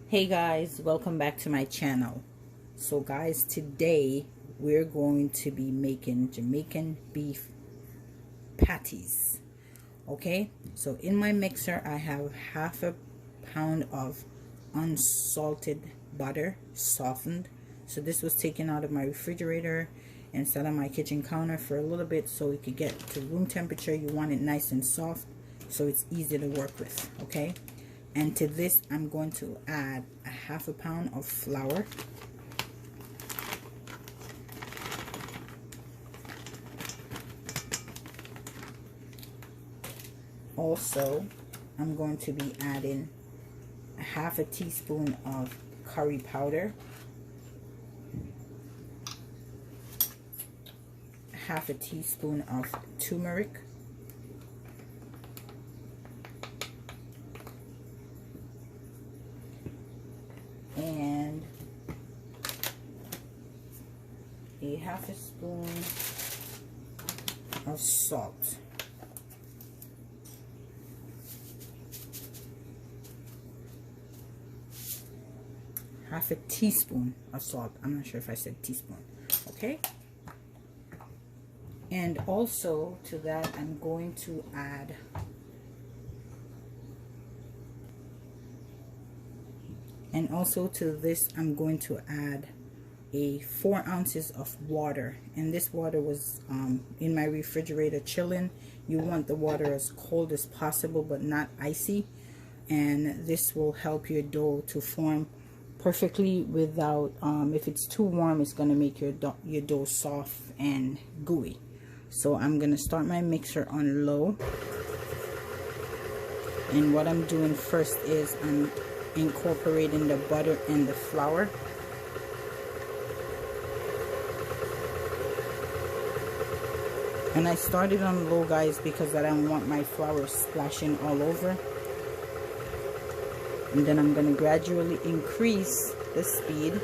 Hey guys, welcome back to my channel. So guys, today we're going to be making Jamaican beef patties. Okay, so in my mixer I have half a pound of unsalted butter, softened. So this was taken out of my refrigerator and set on my kitchen counter for a little bit so it could get to room temperature. You want it nice and soft so it's easy to work with. Okay, and to this I'm going to add a half a pound of flour, also I'm going to be adding a half a teaspoon of curry powder, half a teaspoon of turmeric, and a half a spoon of salt. Half a teaspoon of salt. I'm not sure if I said teaspoon. Okay. And also to that I'm going to add I'm going to add 4 ounces of water, and this water was in my refrigerator chilling. You want the water as cold as possible but not icy, and this will help your dough to form perfectly without if it's too warm it's going to make your dough soft and gooey. So I'm going to start my mixer on low, and what I'm doing first is I'm incorporating the butter and the flour. And I started on low, guys, because I don't want my flour splashing all over. And then I'm going to gradually increase the speed.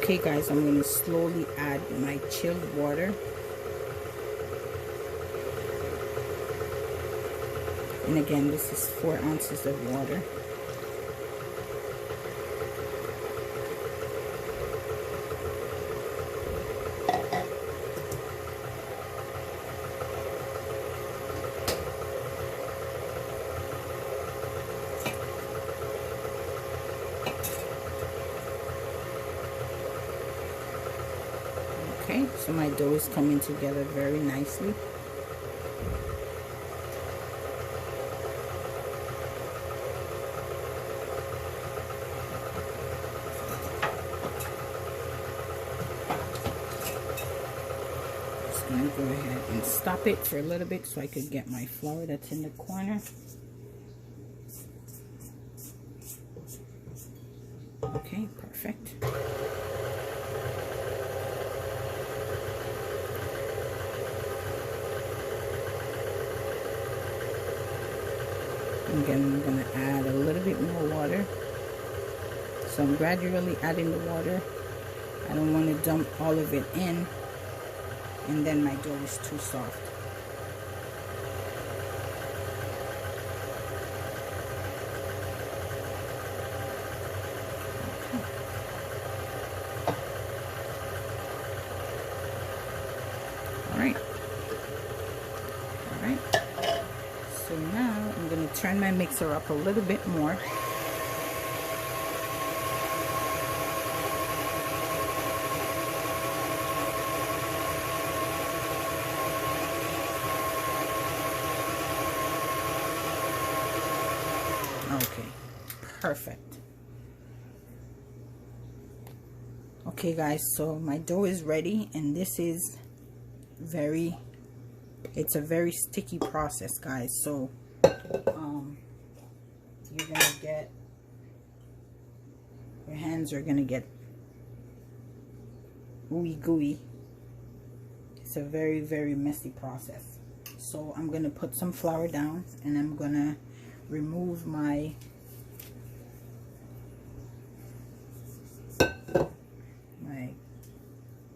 Okay guys, I'm going to slowly add my chilled water. And again, this is 4 ounces of water. Okay, so my dough is coming together very nicely. Just gonna go ahead and stop it for a little bit so I could get my flour that's in the corner. Okay, perfect. Again, I'm going to add a little bit more water. So I'm gradually adding the water. I don't want to dump all of it in and then my dough is too soft. Okay. All right. So now I'm going to turn my mixer up a little bit more. Okay, perfect. Okay guys, so my dough is ready, and this is it's a very sticky process, guys. So you're gonna get, your hands are gonna get gooey. It's a very messy process. So I'm gonna put some flour down, and I'm gonna remove my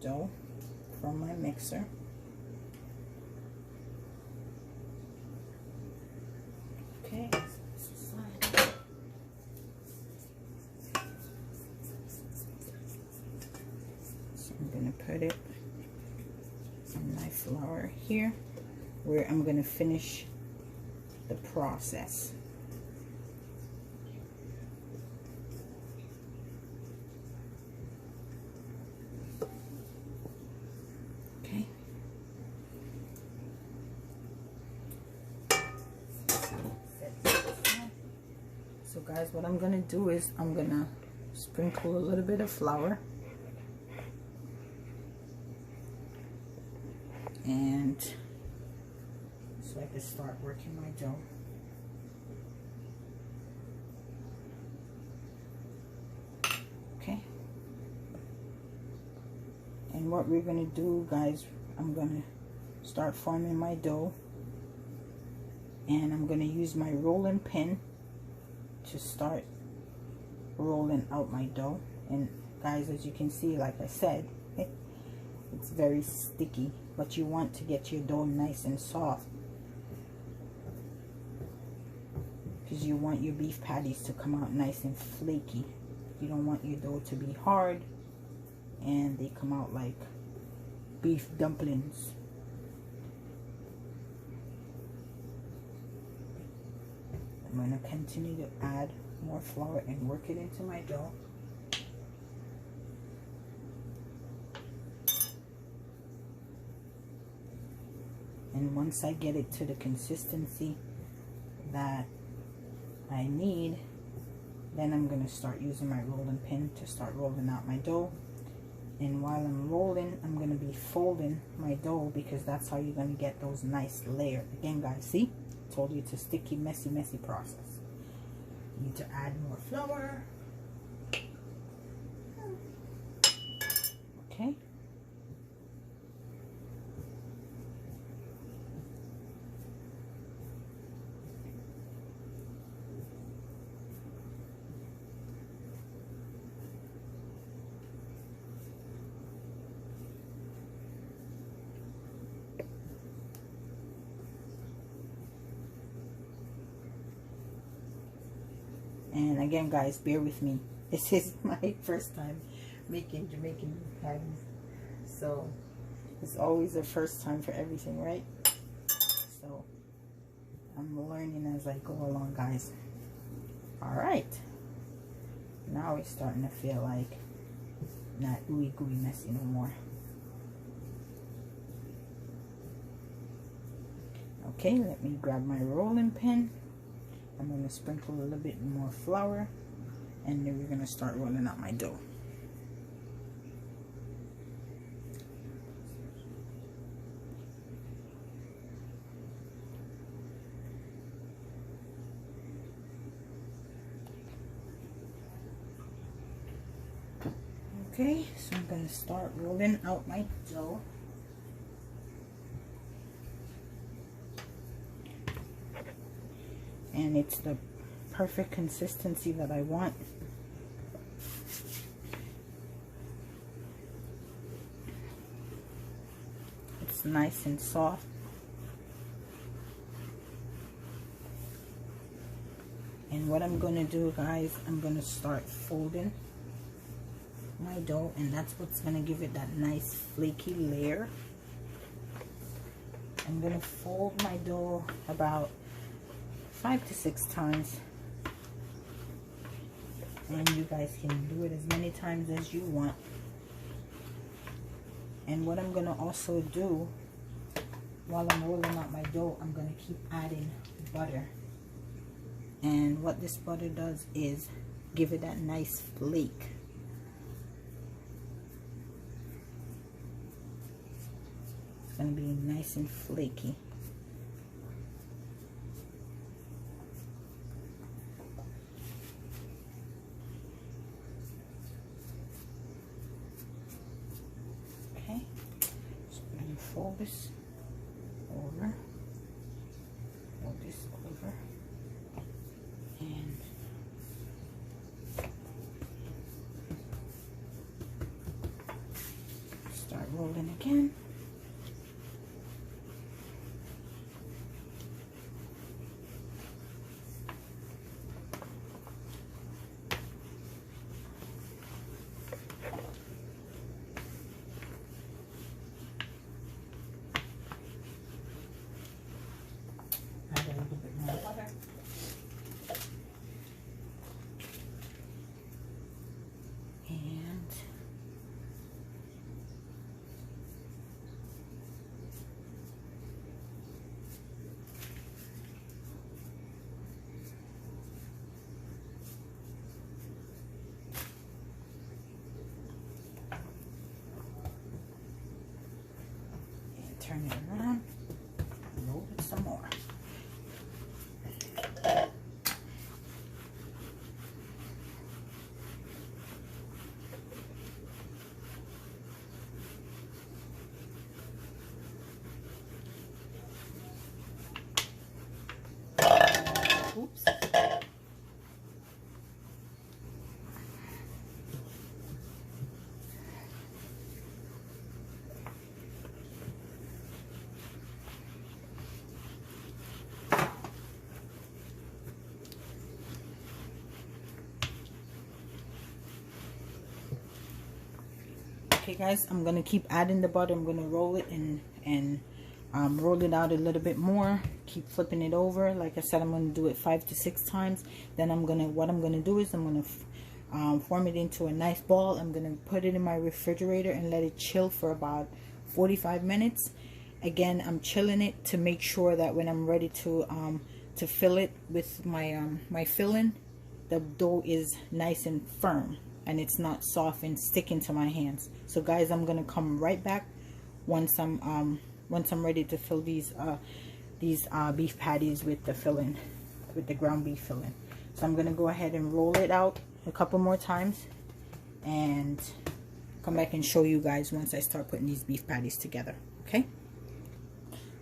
dough. I'm gonna put it in my flour here, where I'm gonna finish the process. Okay. So guys, what I'm gonna do is I'm gonna sprinkle a little bit of flour, and so I can start working my dough. Okay. And what we're gonna do, guys, I'm gonna start forming my dough, and I'm gonna use my rolling pin to start rolling out my dough. And guys, as you can see, like I said, it's very sticky, but you want to get your dough nice and soft, because you want your beef patties to come out nice and flaky. You don't want your dough to be hard and they come out like beef dumplings. I'm going to continue to add more flour and work it into my dough. And once I get it to the consistency that I need, then I'm going to start using my rolling pin to start rolling out my dough. And while I'm rolling, I'm going to be folding my dough, because that's how you're going to get those nice layers. Again, guys, see? I told you it's a sticky, messy process. You need to add more flour. Okay. And again, guys, bear with me. This is my first time making Jamaican beef patties, so it's always the first time for everything, right? So I'm learning as I go along, guys. All right, now it's starting to feel like not ooey gooey messy no more. Okay, let me grab my rolling pin. I'm going to sprinkle a little bit more flour, and then we're going to start rolling out my dough. Okay, so I'm going to start rolling out my dough. And it's the perfect consistency that I want. It's nice and soft. And what I'm going to do, guys, I'm going to start folding my dough, and that's what's going to give it that nice flaky layer. I'm going to fold my dough about 5 to 6 times, and you guys can do it as many times as you want. And what I'm going to also do while I'm rolling out my dough, I'm going to keep adding butter. And what this butter does is give it that nice flake. It's going to be nice and flaky. Fold this over, fold this over, and start rolling again. turn it around, roll it some more. Oops. Okay guys, I'm gonna keep adding the butter. I'm gonna roll it and roll it out a little bit more. Keep flipping it over. Like I said, I'm gonna do it 5 to 6 times. Then what I'm gonna do is I'm gonna form it into a nice ball. I'm gonna put it in my refrigerator and let it chill for about 45 minutes. Again, I'm chilling it to make sure that when I'm ready to fill it with my my filling, the dough is nice and firm and it's not soft and sticking to my hands. So guys, I'm gonna come right back once I'm ready to fill these beef patties with the filling, with the ground beef filling. So I'm gonna go ahead and roll it out a couple more times and come back and show you guys once I start putting these beef patties together.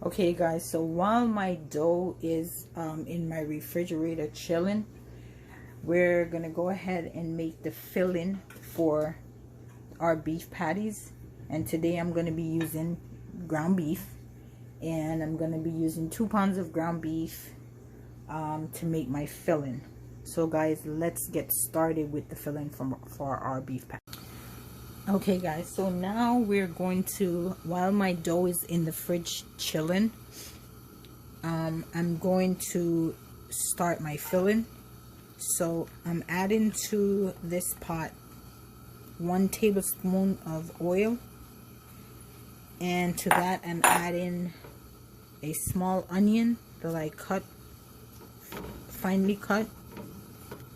Okay guys, so while my dough is in my refrigerator chilling, we're gonna go ahead and make the filling for our beef patties. And today I'm gonna be using ground beef, and I'm gonna be using 2 pounds of ground beef to make my filling. So guys, let's get started with the filling for our beef patties. Okay guys, so now we're going to, while my dough is in the fridge chilling, I'm going to start my filling. So I'm adding to this pot 1 tablespoon of oil, and to that I'm adding a small onion that I finely cut,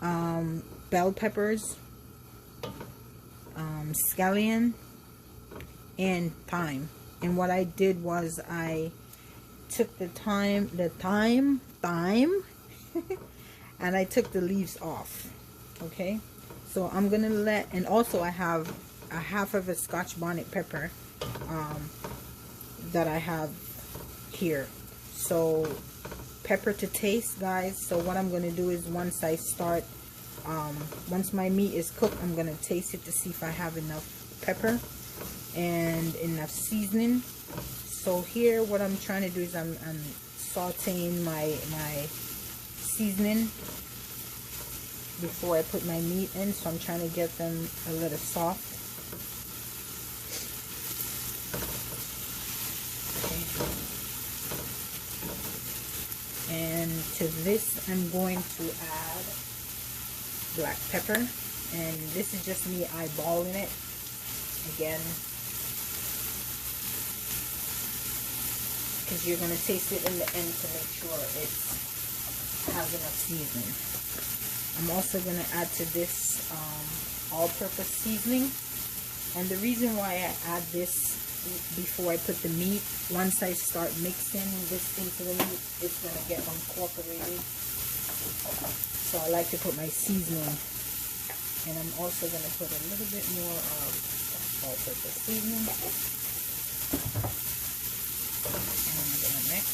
bell peppers, scallion, and thyme. And what I did was I took the thyme and I took the leaves off. Okay, so I'm gonna let, and also I have a half of a scotch bonnet pepper that I have here. So pepper to taste, guys. So what I'm gonna do is once my meat is cooked, I'm gonna taste it to see if I have enough pepper and enough seasoning. So here what I'm trying to do is I'm sauteing my seasoning before I put my meat in, so I'm trying to get them a little soft. Okay. And to this I'm going to add black pepper, and this is just me eyeballing it again, because you're going to taste it in the end to make sure it has enough seasoning. I'm also going to add to this all-purpose seasoning, and the reason why I add this before I put the meat, once I start mixing this into the meat, it's going to get incorporated. So I like to put my seasoning, and I'm also going to put a little bit more of all-purpose seasoning, and I'm going to mix.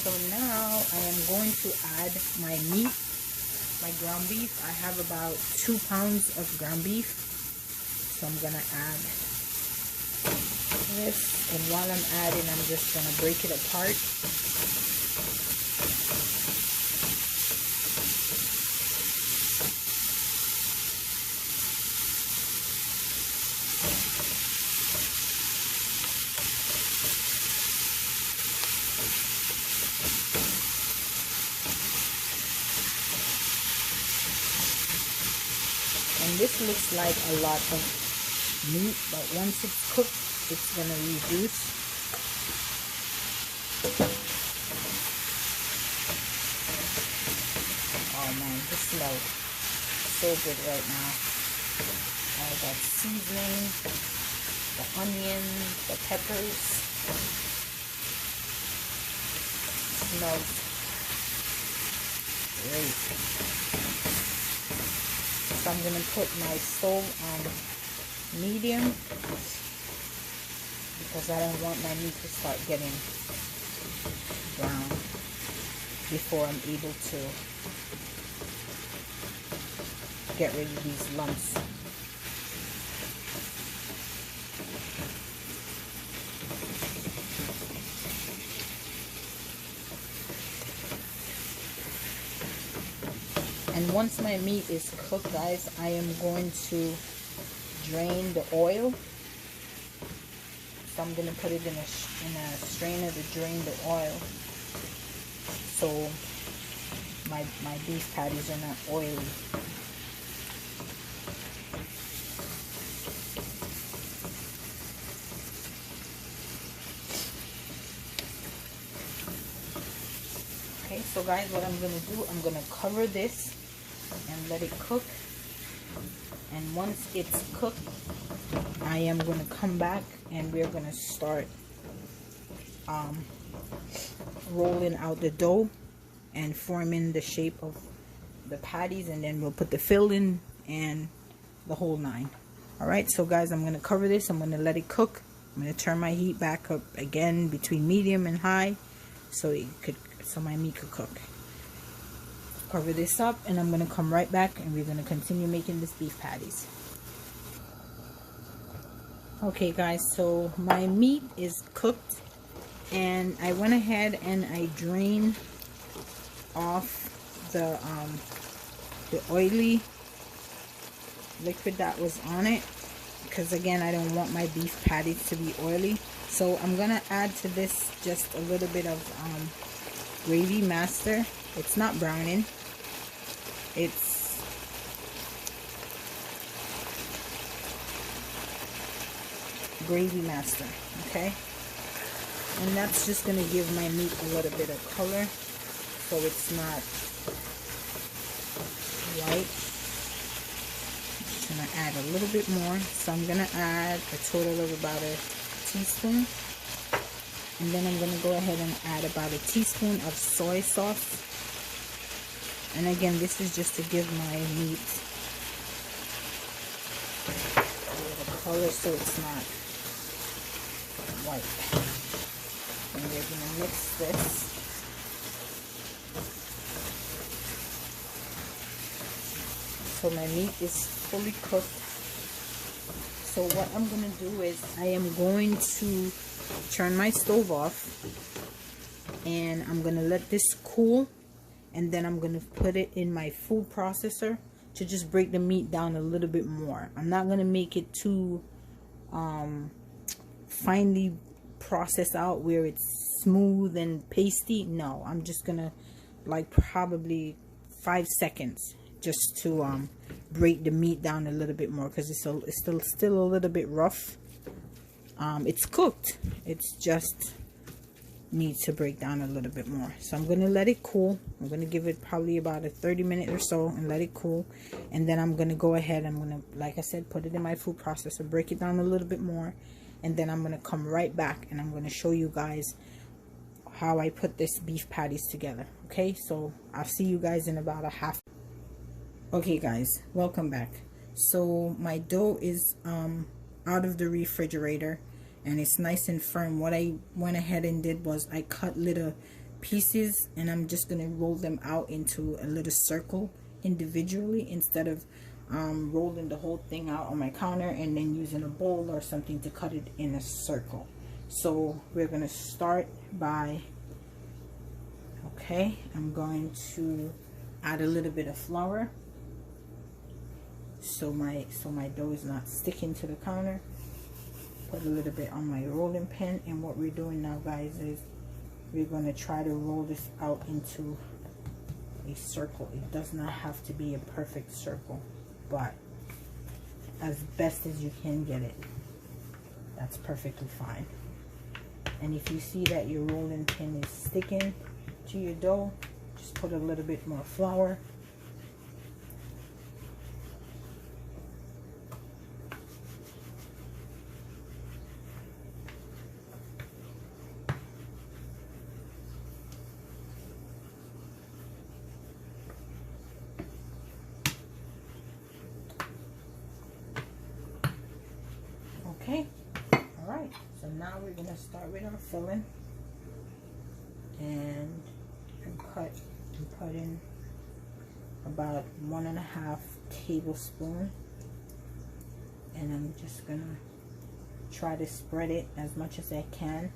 So now I am going to add my meat, my ground beef. I have about 2 pounds of ground beef, so I'm going to add this, and while I'm adding, I'm just going to break it apart. And this looks like a lot of meat, but once it's cooked, it's gonna reduce. Oh man, this smells so good right now. All that seasoning, the onion, the peppers. smells great. So I'm going to put my stove on medium because I don't want my meat to start getting brown before I'm able to get rid of these lumps. And once my meat is cooked, guys, I am going to drain the oil. So I'm going to put it in a strainer to drain the oil, so my beef patties are not oily. Okay, so guys, what I'm going to do, I'm going to cover this and let it cook. And once it's cooked, I am going to come back and we're going to start rolling out the dough and forming the shape of the patties, and then we'll put the filling and the whole nine. Alright, so guys, I'm going to cover this. I'm going to let it cook. I'm going to turn my heat back up again between medium and high so my meat could cook. Cover this up, and I'm going to come right back and we're going to continue making this beef patties. Okay guys, so my meat is cooked, and I went ahead and I drained off the oily liquid that was on it, because again, I don't want my beef patties to be oily. So I'm gonna add to this just a little bit of gravy master. It's not browning, it's gravy master. Okay, and that's just gonna give my meat a little bit of color so it's not white. I'm gonna add a little bit more, so I'm gonna add a total of about a teaspoon, and then I'm gonna go ahead and add about a teaspoon of soy sauce. And again, this is just to give my meat a little color so it's not white. And we're gonna mix this. So my meat is fully cooked. So what I'm gonna do is I am going to turn my stove off, and I'm gonna let this cool, and then I'm gonna put it in my food processor to just break the meat down a little bit more. I'm not gonna make it too finely processed out where it's smooth and pasty. No, I'm just gonna, like, probably 5 seconds just to break the meat down a little bit more, because it's still a little bit rough. It's cooked, it's just needs to break down a little bit more. So I'm gonna let it cool. I'm gonna give it probably about a 30 minutes or so and let it cool, and then I'm gonna go ahead, I'm gonna, like I said, put it in my food processor, break it down a little bit more, and then I'm gonna come right back and I'm gonna show you guys how I put this beef patties together. Okay, so I'll see you guys in about a half. Okay guys, welcome back. So my dough is out of the refrigerator, and it's nice and firm. What I went ahead and did was I cut little pieces, and I'm just gonna roll them out into a little circle individually, instead of rolling the whole thing out on my counter and then using a bowl or something to cut it in a circle. So we're gonna start by, okay, I'm going to add a little bit of flour so my dough is not sticking to the counter. Put a little bit on my rolling pin, and what we're doing now, guys, is we're going to try to roll this out into a circle. It does not have to be a perfect circle, but as best as you can get it, that's perfectly fine. And if you see that your rolling pin is sticking to your dough, just put a little bit more flour. Okay, all right, so now we're gonna start with our filling, and cut and put in about 1.5 tablespoons, and I'm just gonna try to spread it as much as I can,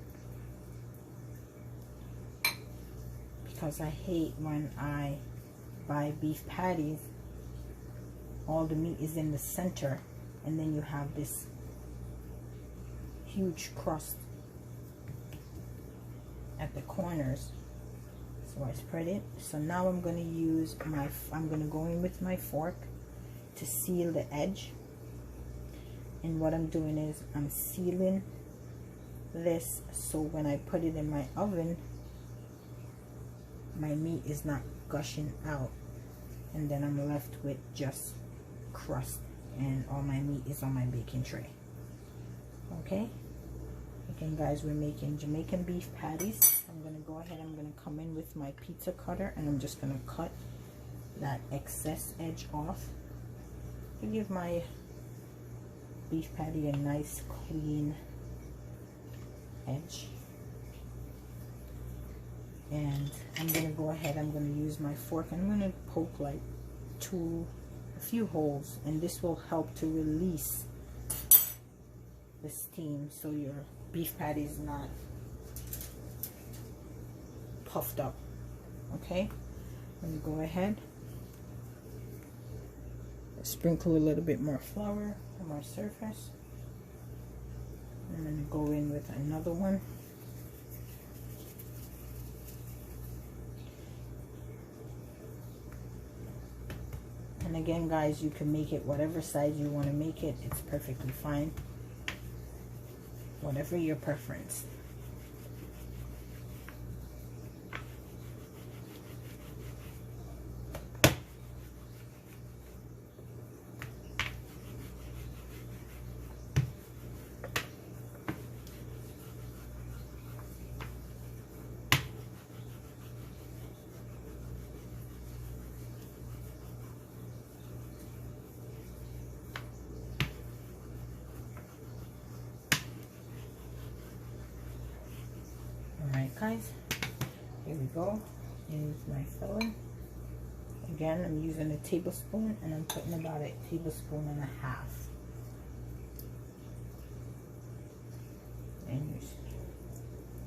because I hate when I buy beef patties, all the meat is in the center and then you have this huge crust at the corners. So I spread it. So now I'm going to use I'm going to go in with my fork to seal the edge. And what I'm doing is I'm sealing this so when I put it in my oven, my meat is not gushing out, and then I'm left with just crust and all my meat is on my baking tray. Okay, again guys, we're making Jamaican beef patties. I'm gonna go ahead, I'm gonna come in with my pizza cutter and I'm just gonna cut that excess edge off to give my beef patty a nice clean edge. And I'm gonna go ahead, I'm gonna use my fork, I'm gonna poke like a few holes, and this will help to release the steam so your beef patty is not puffed up. Okay, let me go ahead, sprinkle a little bit more flour on my surface. I'm gonna go in with another one. And again guys, you can make it whatever size you want to make it. It's perfectly fine, whatever your preference. Alright guys, here we go. Here's my filling. Again, I'm using a tablespoon and I'm putting about 1.5 tablespoons. And you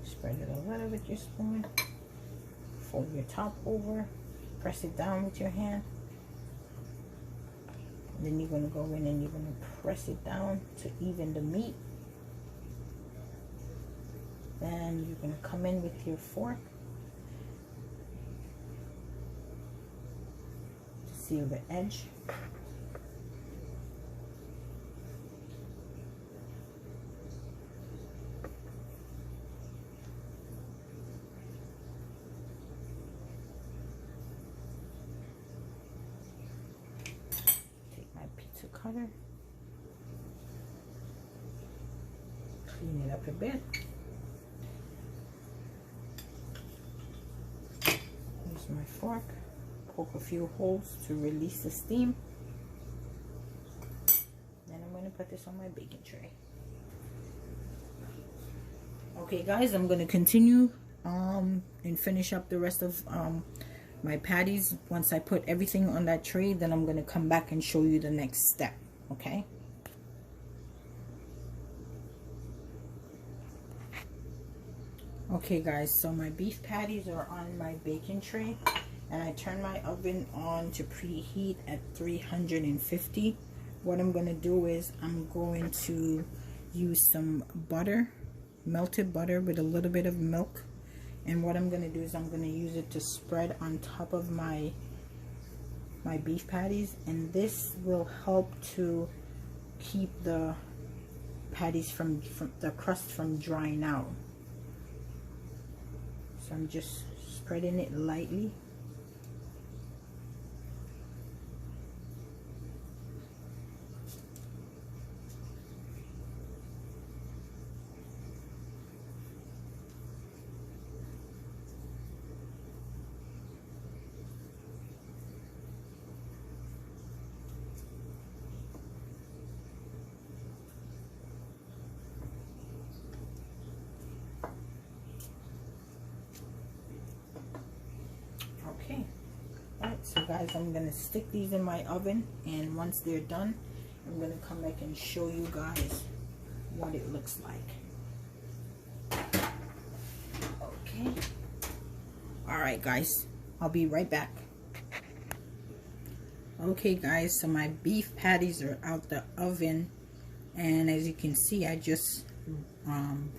spread it a little with your spoon. Fold your top over. Press it down with your hand. And then you're going to go in and you're going to press it down to even the meat. Then you're going to come in with your fork to seal the edge. Take my pizza cutter, clean it up a bit. My fork, poke a few holes to release the steam. Then I'm going to put this on my baking tray. Okay guys, I'm going to continue and finish up the rest of my patties. Once I put everything on that tray, then I'm going to come back and show you the next step. Okay. Okay guys, so my beef patties are on my baking tray, and I turn my oven on to preheat at 350. What I'm going to do is I'm going to use some butter, melted butter with a little bit of milk, and what I'm going to do is I'm going to use it to spread on top of my beef patties, and this will help to keep the patties from the crust from drying out. So I'm just spreading it lightly. guys, I'm gonna stick these in my oven, and once they're done, I'm gonna come back and show you guys what it looks like. Okay. All right, guys, I'll be right back. Okay, guys, so my beef patties are out the oven, and as you can see, I just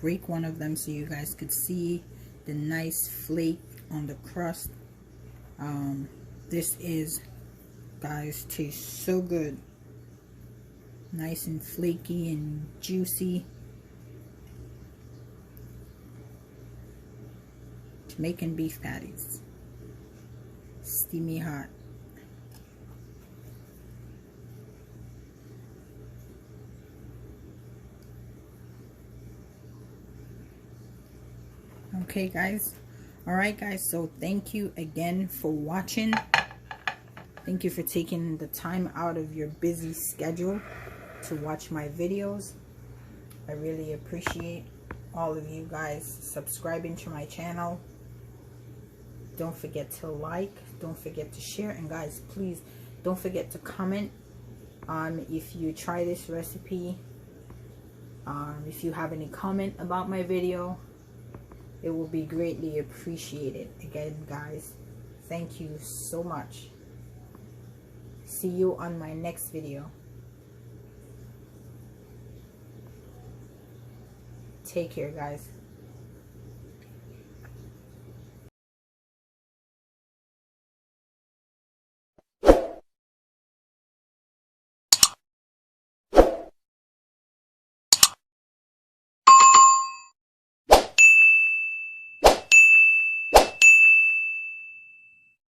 break one of them so you guys could see the nice flake on the crust. This is, guys, tastes so good, nice and flaky and juicy. Jamaican beef patties, steamy hot. Okay, guys. All right, guys, so thank you again for watching. Thank you for taking the time out of your busy schedule to watch my videos. I really appreciate all of you guys subscribing to my channel. Don't forget to like, don't forget to share, and guys, please don't forget to comment if you try this recipe. If you have any comment about my video, it will be greatly appreciated. Again, guys, thank you so much. See you on my next video. Take care, guys.